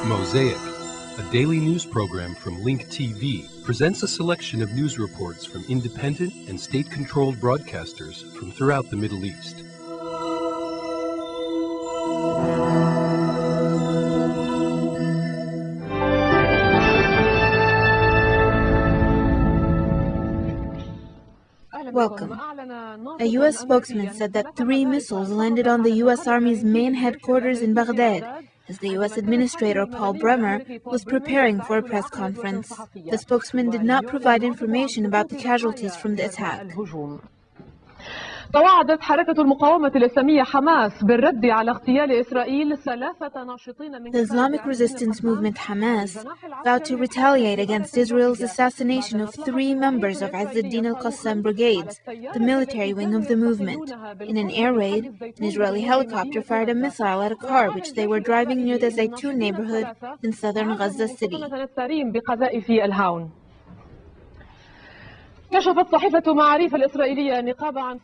Mosaic, a daily news program from Link TV, presents a selection of news reports from independent and state-controlled broadcasters from throughout the Middle East. Welcome. A U.S. spokesman said that 3 missiles landed on the U.S. Army's main headquarters in Baghdad as the U.S. Administrator Paul Bremer was preparing for a press conference. The spokesman did not provide information about the casualties from the attack. توعدت حركة المقاومة الإسلامية حماس بالرد على اغتيال إسرائيل 3 ناشطين من The Islamic resistance movement Hamas vowed to retaliate against Israel's assassination of 3 members of Izz ad-Din al-Qassam brigades, the military wing of the movement. In an air raid, an Israeli helicopter fired a missile at a car which they were driving near the Zaytun neighborhood in southern Gaza City. The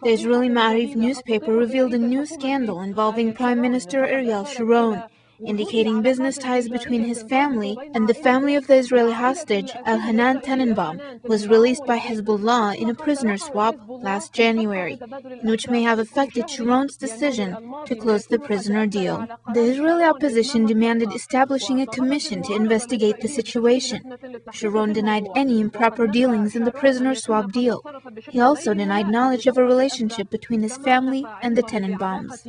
Israeli Ma'arif newspaper revealed a new scandal involving Prime Minister Ariel Sharon, indicating business ties between his family and the family of the Israeli hostage Al-Hanan Tannenbaum was released by Hezbollah in a prisoner swap last January, which may have affected Sharon's decision to close the prisoner deal. The Israeli opposition demanded establishing a commission to investigate the situation. Sharon denied any improper dealings in the prisoner swap deal. He also denied knowledge of a relationship between his family and the Tannenbaums.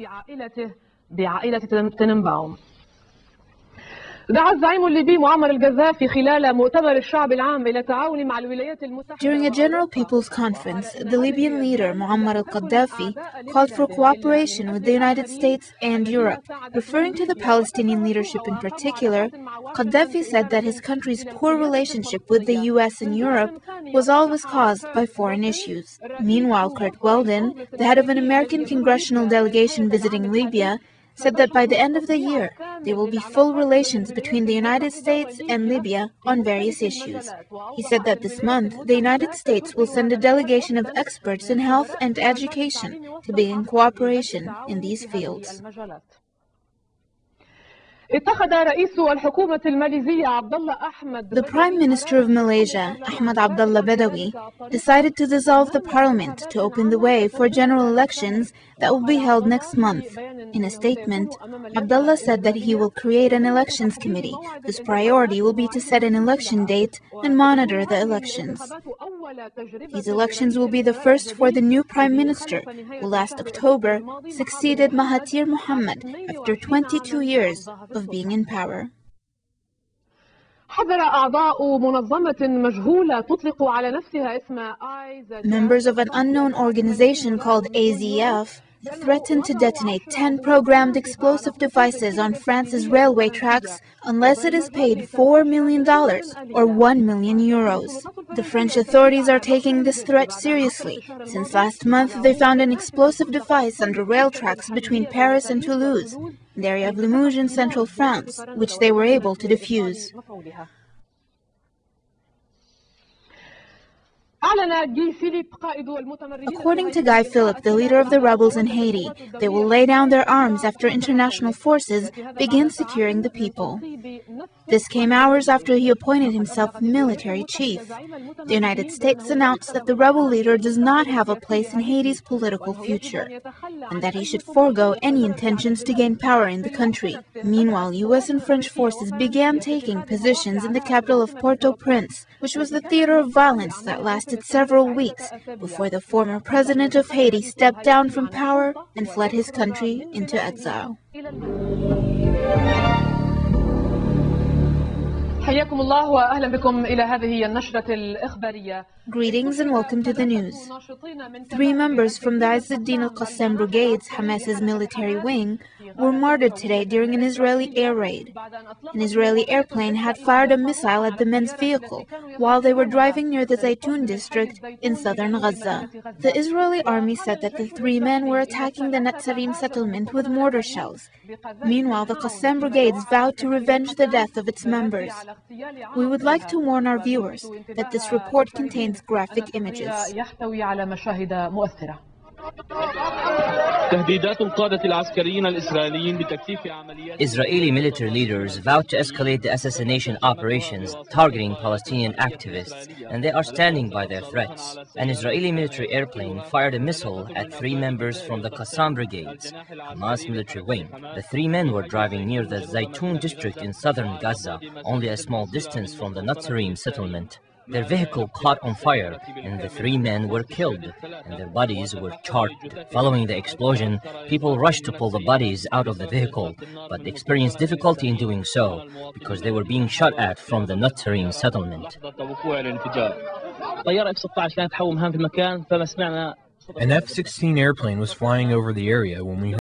During a general people's conference, the Libyan leader Muammar al-Gaddafi called for cooperation with the United States and Europe. Referring to the Palestinian leadership in particular, Gaddafi said that his country's poor relationship with the US and Europe was always caused by foreign issues. Meanwhile, Kurt Weldon, the head of an American congressional delegation visiting Libya, said that by the end of the year, there will be full relations between the United States and Libya on various issues. He said that this month, the United States will send a delegation of experts in health and education to begin cooperation in these fields. The Prime Minister of Malaysia, Ahmad Abdullah Badawi, decided to dissolve the parliament to open the way for general elections that will be held next month. In a statement, Abdullah said that he will create an elections committee whose priority will be to set an election date and monitor the elections. These elections will be the first for the new Prime Minister, who last October succeeded Mahathir Mohamad after 22 years of being in power. Members of an unknown organization called AZF threatened to detonate 10 programmed explosive devices on France's railway tracks unless it is paid $4 million or 1 million euros. The French authorities are taking this threat seriously, since last month they found an explosive device under rail tracks between Paris and Toulouse, in the area of Limoges in central France, which they were able to defuse. According to Guy Philippe, the leader of the rebels in Haiti, they will lay down their arms after international forces begin securing the people. This came hours after he appointed himself military chief. The United States announced that the rebel leader does not have a place in Haiti's political future, and that he should forego any intentions to gain power in the country. Meanwhile, U.S. and French forces began taking positions in the capital of Port-au-Prince, which was the theater of violence that lasted several weeks before the former president of Haiti stepped down from power and fled his country into exile. Greetings and welcome to the news. 3 members from the Izz ad-Din al-Qassam brigades, Hamas's military wing, were martyred today during an Israeli air raid. An Israeli airplane had fired a missile at the men's vehicle while they were driving near the Zaytun district in southern Gaza. The Israeli army said that the 3 men were attacking the Netzarim settlement with mortar shells. Meanwhile, the Qassam brigades vowed to revenge the death of its members. We would like to warn our viewers that this report contains graphic images. Israeli military leaders vowed to escalate the assassination operations targeting Palestinian activists, and they are standing by their threats. An Israeli military airplane fired a missile at 3 members from the Qassam Brigades, Hamas military wing. The 3 men were driving near the Zaytun district in southern Gaza, only a small distance from the Natsarim settlement. Their vehicle caught on fire, and the 3 men were killed, and their bodies were charred. Following the explosion, people rushed to pull the bodies out of the vehicle, but experienced difficulty in doing so because they were being shot at from the Natsarim settlement. An F-16 airplane was flying over the area when we